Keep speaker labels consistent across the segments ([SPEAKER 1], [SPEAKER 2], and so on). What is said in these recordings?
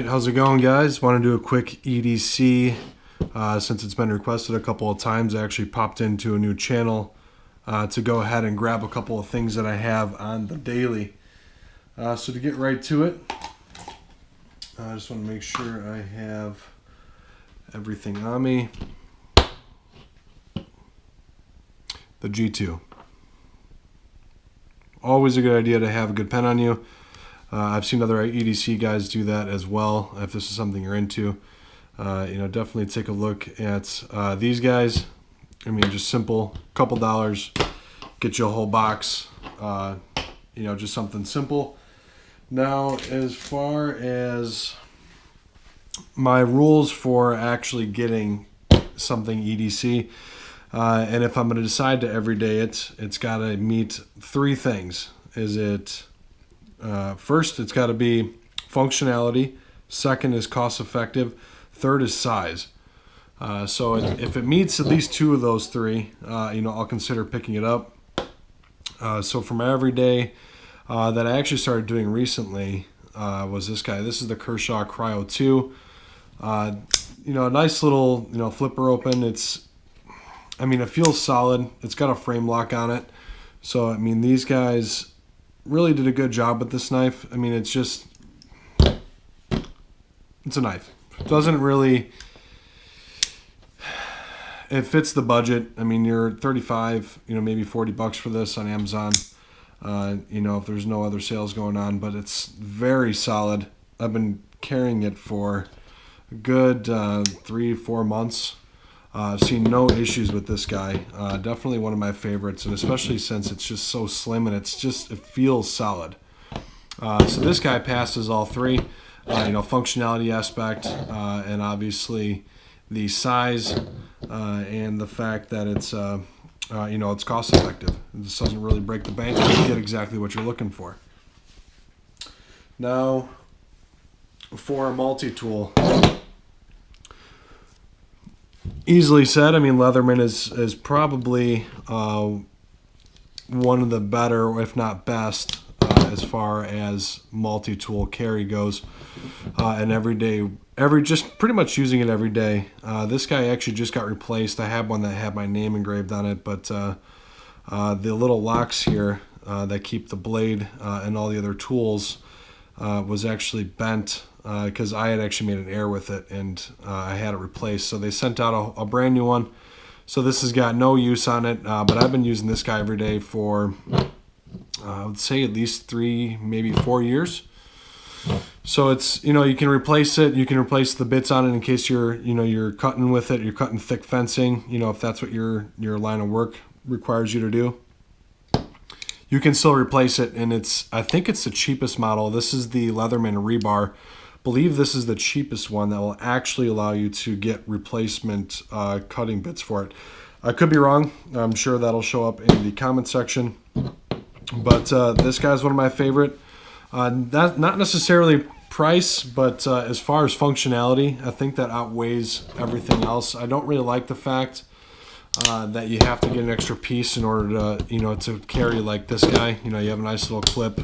[SPEAKER 1] Alright, how's it going, guys? Want to do a quick EDC since it's been requested a couple of times. I actually popped into a new channel to go ahead and grab a couple of things that I have on the daily. So to get right to it, I just want to make sure I have everything on me. The G2. Always a good idea to have a good pen on you. I've seen other EDC guys do that as well. If this is something you're into, definitely take a look at these guys. I mean, just simple, couple dollars, get you a whole box. Just something simple. Now, as far as my rules for actually getting something EDC, and if I'm going to decide to everyday it, it's got to meet three things. First, it's got to be functionality. Second is cost effective. Third is size. So if it meets at least two of those three, I'll consider picking it up. So for my everyday that I actually started doing recently was this guy. This is the Kershaw Cryo 2. A nice little flipper open. It feels solid. It's got a frame lock on it. So these guys really did a good job with this knife. It's a knife. It doesn't really, it fits the budget. You're 35, maybe 40 bucks for this on Amazon. If there's no other sales going on, but it's very solid. I've been carrying it for a good 3-4 months. I've seen no issues with this guy. Definitely one of my favorites, and especially since it's just so slim and it feels solid. So this guy passes all three, functionality aspect, and obviously the size, and the fact that it's it's cost effective. This doesn't really break the bank. You get exactly what you're looking for. Now, for a multi-tool. Easily said. Leatherman is probably one of the better, if not best, as far as multi-tool carry goes. And just pretty much using it every day. This guy actually just got replaced. I had one that had my name engraved on it, but the little locks here that keep the blade and all the other tools was actually bent. Because I had actually made an error with it, and I had it replaced. So they sent out a brand new one. So this has got no use on it, but I've been using this guy every day for, I would say at least 3, maybe 4 years. So it's, you can replace it. You can replace the bits on it in case you're cutting with it. You're cutting thick fencing, if that's what your line of work requires you to do. You can still replace it, and I think it's the cheapest model. This is the Leatherman Rebar. Believe this is the cheapest one that will actually allow you to get replacement cutting bits for it. I could be wrong. I'm sure that'll show up in the comment section. But this guy's one of my favorite. Not necessarily price, but as far as functionality, I think that outweighs everything else. I don't really like the fact that you have to get an extra piece in order to, to carry like this guy. You have a nice little clip,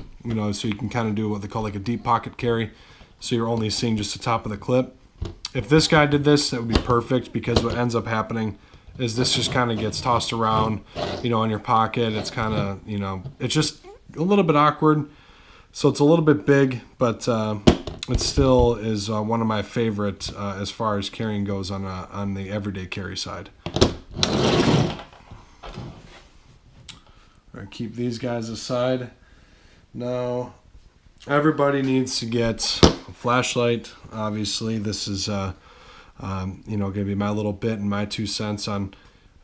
[SPEAKER 1] so you can kind of do what they call like a deep pocket carry. So you're only seeing just the top of the clip. If this guy did this, that would be perfect, because what ends up happening is this just kind of gets tossed around, in your pocket. It's kind of, it's just a little bit awkward. So it's a little bit big, but it still is one of my favorite as far as carrying goes on the everyday carry side. All right, keep these guys aside. Now, everybody needs to get a flashlight. Obviously, this is going to be my little bit and my 2 cents on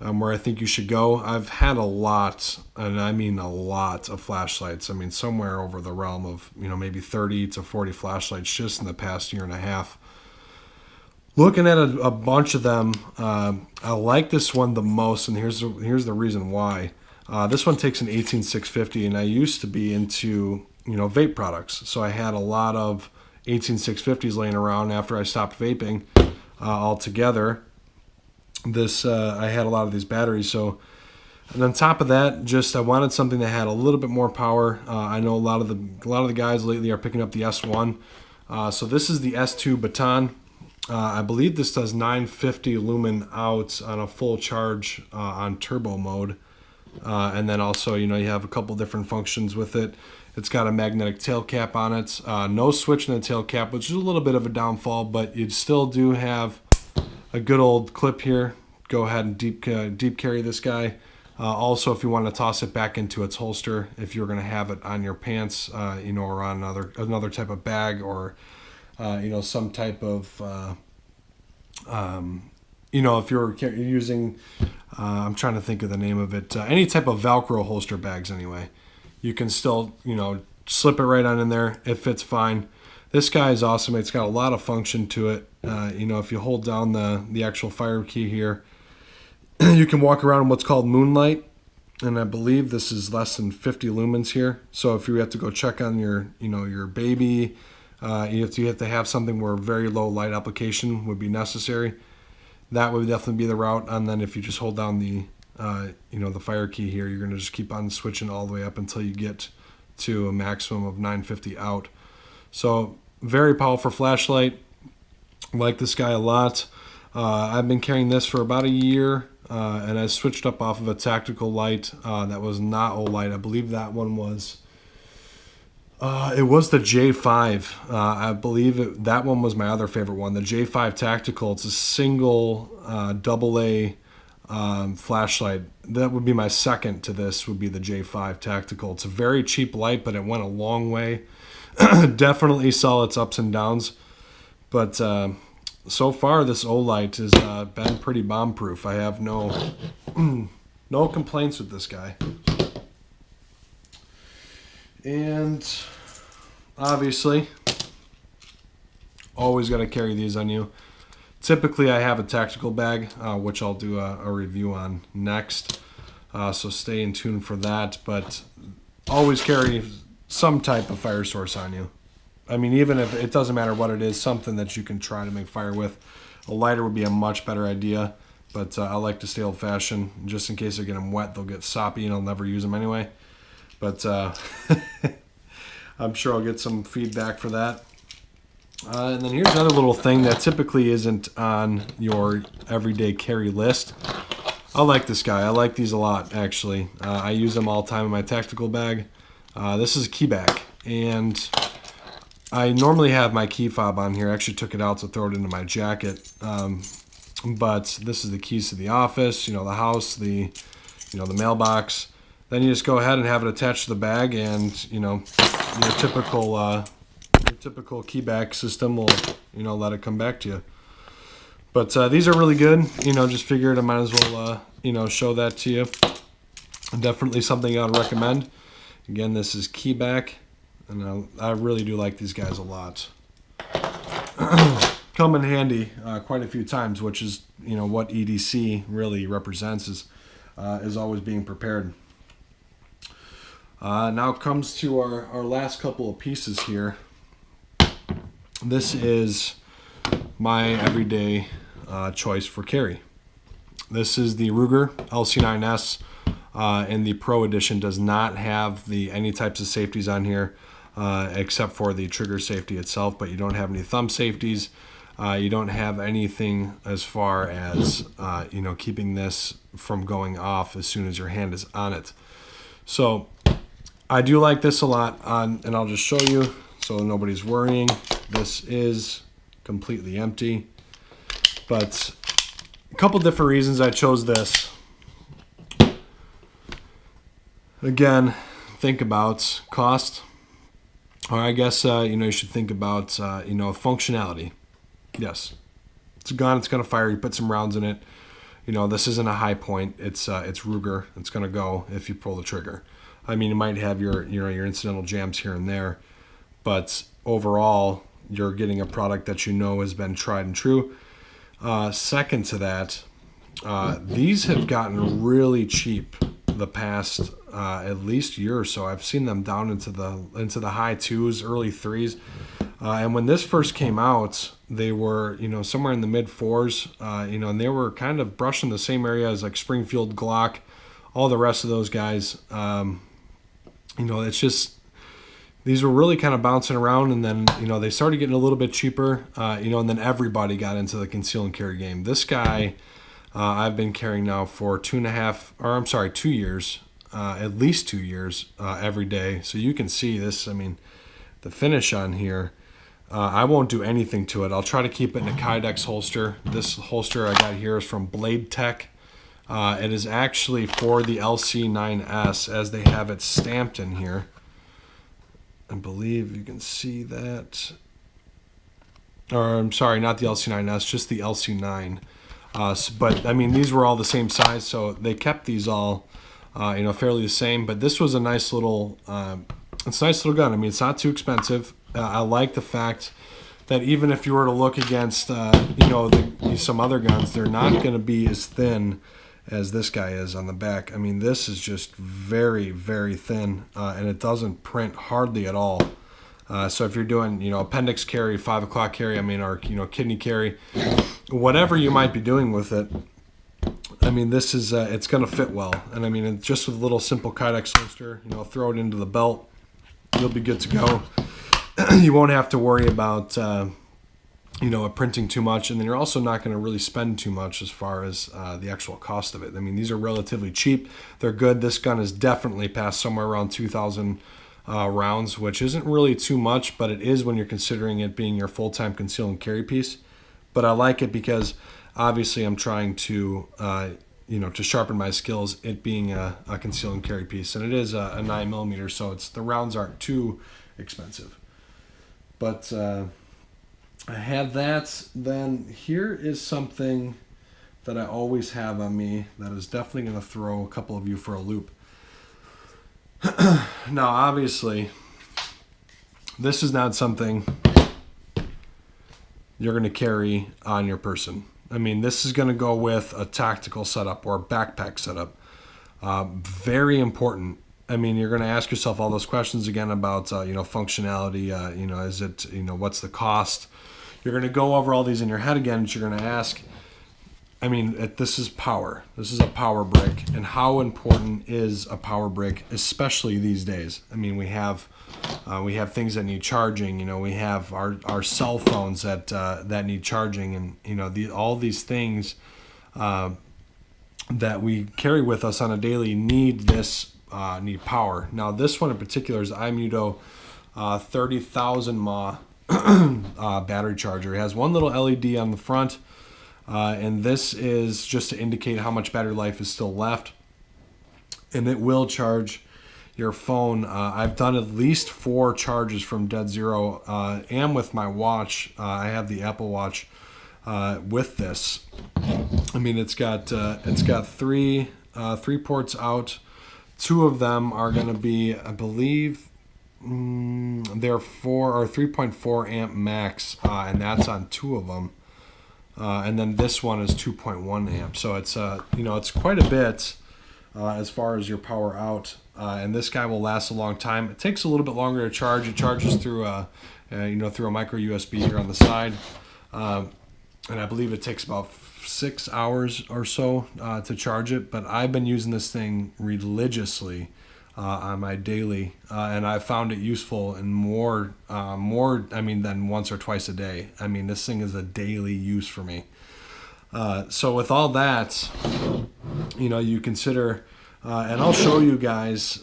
[SPEAKER 1] where I think you should go. I've had a lot, and I mean a lot of flashlights. Somewhere over the realm of maybe 30 to 40 flashlights just in the past year and a half. Looking at a bunch of them, I like this one the most, and here's the reason why. This one takes an 18650, and I used to be into vape products. So I had a lot of 18650s laying around after I stopped vaping altogether. I had a lot of these batteries. So, and on top of that, I wanted something that had a little bit more power. I know a lot of the guys lately are picking up the S1. So this is the S2 Baton. I believe this does 950 lumen out on a full charge on turbo mode. And then also, you have a couple different functions with it. It's got a magnetic tail cap on it. No switch in the tail cap, which is a little bit of a downfall, but you still do have a good old clip here. Go ahead and deep carry this guy. Also, if you want to toss it back into its holster, if you're going to have it on your pants, or on another type of bag, or some type of if you're using, I'm trying to think of the name of it, any type of Velcro holster bags anyway, you can still, slip it right on in there. It fits fine. This guy is awesome. It's got a lot of function to it. If you hold down the actual fire key here, you can walk around in what's called moonlight. And I believe this is less than 50 lumens here. So if you have to go check on your baby, you have to have something where very low light application would be necessary. That would definitely be the route. And then if you just hold down the fire key here, you're going to just keep on switching all the way up until you get to a maximum of 950 out. So very powerful flashlight. Like this guy a lot. I've been carrying this for about a year, and I switched up off of a tactical light that was not Olight. I believe that one was. It was the J5. I believe that one was my other favorite one, the J5 Tactical. It's a single AA flashlight. That would be my second to this, would be the J5 Tactical. It's a very cheap light, but it went a long way. Definitely saw its ups and downs. But so far, this Olight has been pretty bomb-proof. I have no complaints with this guy. And obviously, always got to carry these on you. Typically, I have a tactical bag, which I'll do a review on next. So stay in tune for that. But always carry some type of fire source on you. I mean, even if it doesn't matter what it is, something that you can try to make fire with. A lighter would be a much better idea. But I like to stay old-fashioned. Just in case I get them wet, they'll get soppy and I'll never use them anyway. But I'm sure I'll get some feedback for that. And then here's another little thing that typically isn't on your everyday carry list. I like this guy. I like these a lot, actually. I use them all the time in my tactical bag. This is a Key-Bak, and I normally have my key fob on here. I actually took it out to throw it into my jacket. But this is the keys to the office, the house, the mailbox. Then you just go ahead and have it attached to the bag, and your typical Key-Bak system will let it come back to you. But these are really good. Just figured I might as well show that to you. Definitely something I'd recommend. Again, this is Key-Bak, and I really do like these guys a lot. Come in handy quite a few times, which is what EDC really represents, is always being prepared. Now comes to our last couple of pieces here. This is my everyday choice for carry. This is the Ruger LC9S, and the Pro Edition does not have any types of safeties on here, except for the trigger safety itself, but you don't have any thumb safeties. You don't have anything as far as keeping this from going off as soon as your hand is on it. So I do like this a lot, and I'll just show you so nobody's worrying. This is completely empty, but a couple different reasons I chose this. Again, think about cost, or I guess you should think about functionality. Yes, it's a gun. It's gonna fire. You put some rounds in it. This isn't a high point. It's Ruger. It's gonna go if you pull the trigger. I mean, you might have your incidental jams here and there, but overall, you're getting a product that has been tried and true. Second to that, these have gotten really cheap the past at least year or so. I've seen them down into the high 2s, early 3s, and when this first came out, they were somewhere in the mid 4s, and they were kind of brushing the same area as like Springfield, Glock, all the rest of those guys. It's just these were really kind of bouncing around, and then, you know, they started getting a little bit cheaper, you know, and then everybody got into the conceal and carry game. This guy, I've been carrying now for 2 years, at least 2 years, every day. So you can see this, I mean, the finish on here, I won't do anything to it. I'll try to keep it in a Kydex holster. This holster I got here is from Blade Tech. It is actually for the LC9S, as they have it stamped in here. I believe you can see that. Or I'm sorry, not the LC9S, just the LC9. But I mean, these were all the same size, so they kept these all, you know, fairly the same. But this was a nice little, it's a nice little gun. I mean, it's not too expensive. I like the fact that even if you were to look against, you know, some other guns, they're not going to be as thin as this guy is on the back. I mean, this is just very, very thin, and it doesn't print hardly at all. So if you're doing, you know, appendix carry, 5 o'clock carry, I mean, or, you know, kidney carry, whatever you might be doing with it, I mean, this is, it's going to fit well. And I mean, it's just with a little simple Kydex holster, you know, throw it into the belt, you'll be good to go. You won't have to worry about, you know, printing too much, and then you're also not going to really spend too much as far as the actual cost of it. I mean, these are relatively cheap. They're good. This gun is definitely past somewhere around 2,000 rounds, which isn't really too much, but it is when you're considering it being your full-time conceal and carry piece. But I like it because obviously I'm trying to, you know, to sharpen my skills, it being a conceal and carry piece, and it is a 9mm, so it's, the rounds aren't too expensive. But I have that. Then here is something that I always have on me that is definitely going to throw a couple of you for a loop. Now, obviously, this is not something you're going to carry on your person. I mean, this is going to go with a tactical setup or a backpack setup. Very important. I mean, you're going to ask yourself all those questions again about, you know, functionality. You know, is it, you know, what's the cost? You're going to go over all these in your head again, but you're going to ask, I mean, this is power. This is a power brick. And how important is a power brick, especially these days? I mean, we have things that need charging. You know, we have our cell phones that that need charging, and, you know, all these things that we carry with us on a daily need need power. Now, this one in particular is imuto 30,000 mAh battery charger. It has one little LED on the front, and this is just to indicate how much battery life is still left, and it will charge your phone. I've done at least 4 charges from dead zero, and with my watch. I have the Apple Watch with this. I mean, it's got 3 ports out. 2 of them are going to be, I believe, they're 4 or 3.4 amp max, and that's on 2 of them. And then this one is 2.1 amp. So it's, you know, it's quite a bit as far as your power out. And this guy will last a long time. It takes a little bit longer to charge. It charges through you know, through a micro USB here on the side. And I believe it takes about 6 hours or so to charge it. But I've been using this thing religiously on my daily, and I found it useful in more, I mean, than once or twice a day. I mean, this thing is a daily use for me. So with all that, you know, you consider, and I'll show you guys,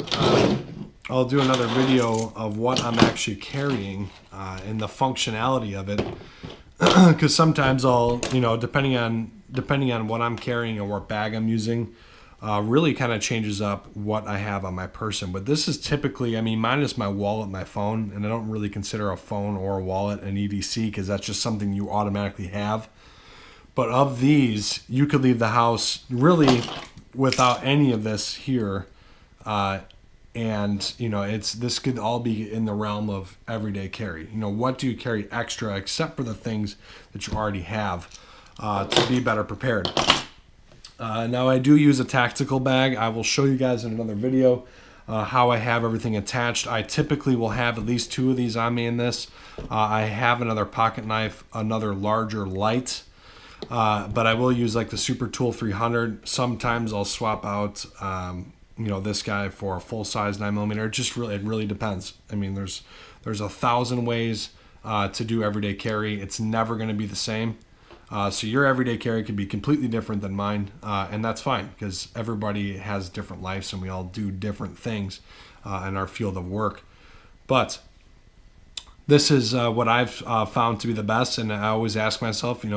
[SPEAKER 1] I'll do another video of what I'm actually carrying and the functionality of it, because sometimes I'll, you know, depending on what I'm carrying or what bag I'm using, really kind of changes up what I have on my person. But this is typically, I mean, minus my wallet, my phone, and I don't really consider a phone or a wallet an EDC because that's just something you automatically have. But of these, you could leave the house really without any of this here, and, you know, this could all be in the realm of everyday carry. You know, what do you carry extra except for the things that you already have to be better prepared? Now, I do use a tactical bag. I will show you guys in another video how I have everything attached. I typically will have at least 2 of these on me in this. I have another pocket knife, another larger light, but I will use like the Super Tool 300. Sometimes I'll swap out this guy for a full size 9mm. It really depends. I mean, there's 1,000 ways to do everyday carry. It's never going to be the same. So your everyday carry could be completely different than mine, and that's fine because everybody has different lives and we all do different things in our field of work. But this is what I've found to be the best, and I always ask myself, is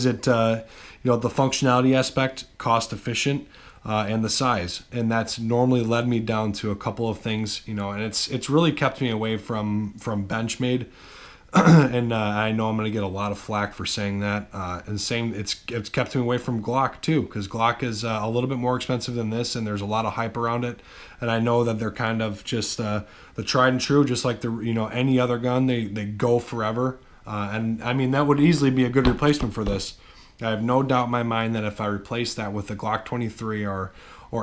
[SPEAKER 1] it the functionality aspect, cost efficient, and the size? And that's normally led me down to a couple of things, and it's really kept me away from Benchmade. And I know I'm going to get a lot of flack for saying that. And it's kept me away from Glock too, because Glock is a little bit more expensive than this, and there's a lot of hype around it. And I know that they're kind of just the tried and true, just like any other gun. They go forever. And I mean, that would easily be a good replacement for this. I have no doubt in my mind that if I replace that with the Glock 23 or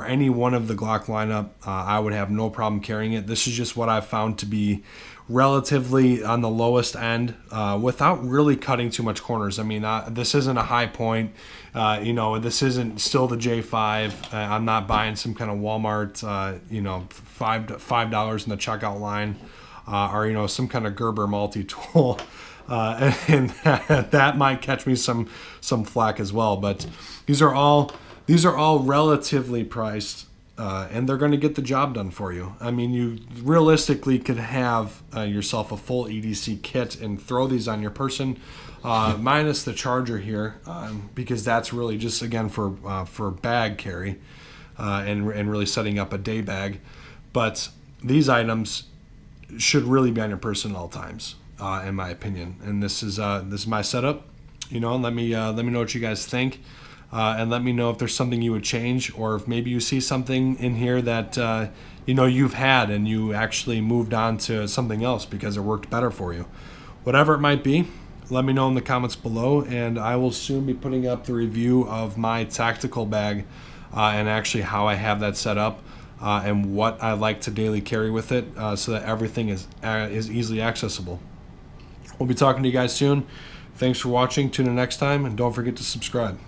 [SPEAKER 1] any one of the Glock lineup, I would have no problem carrying it. This is just what I've found to be relatively on the lowest end, without really cutting too much corners. I mean, this isn't a high point. This isn't still the J5. I'm not buying some kind of Walmart, $5 in the checkout line, or some kind of Gerber multi-tool. And that might catch me some flack as well. But these are all relatively priced, and they're going to get the job done for you. I mean, you realistically could have yourself a full EDC kit and throw these on your person, minus the charger here, because that's really just, again, for bag carry, and really setting up a day bag. But these items should really be on your person at all times, in my opinion. And this is my setup. Let me know what you guys think. And let me know if there's something you would change, or if maybe you see something in here that you've had and you actually moved on to something else because it worked better for you. Whatever it might be, let me know in the comments below, and I will soon be putting up the review of my tactical bag, and actually how I have that set up, and what I like to daily carry with it, so that everything is easily accessible. We'll be talking to you guys soon. Thanks for watching. Tune in next time, and don't forget to subscribe.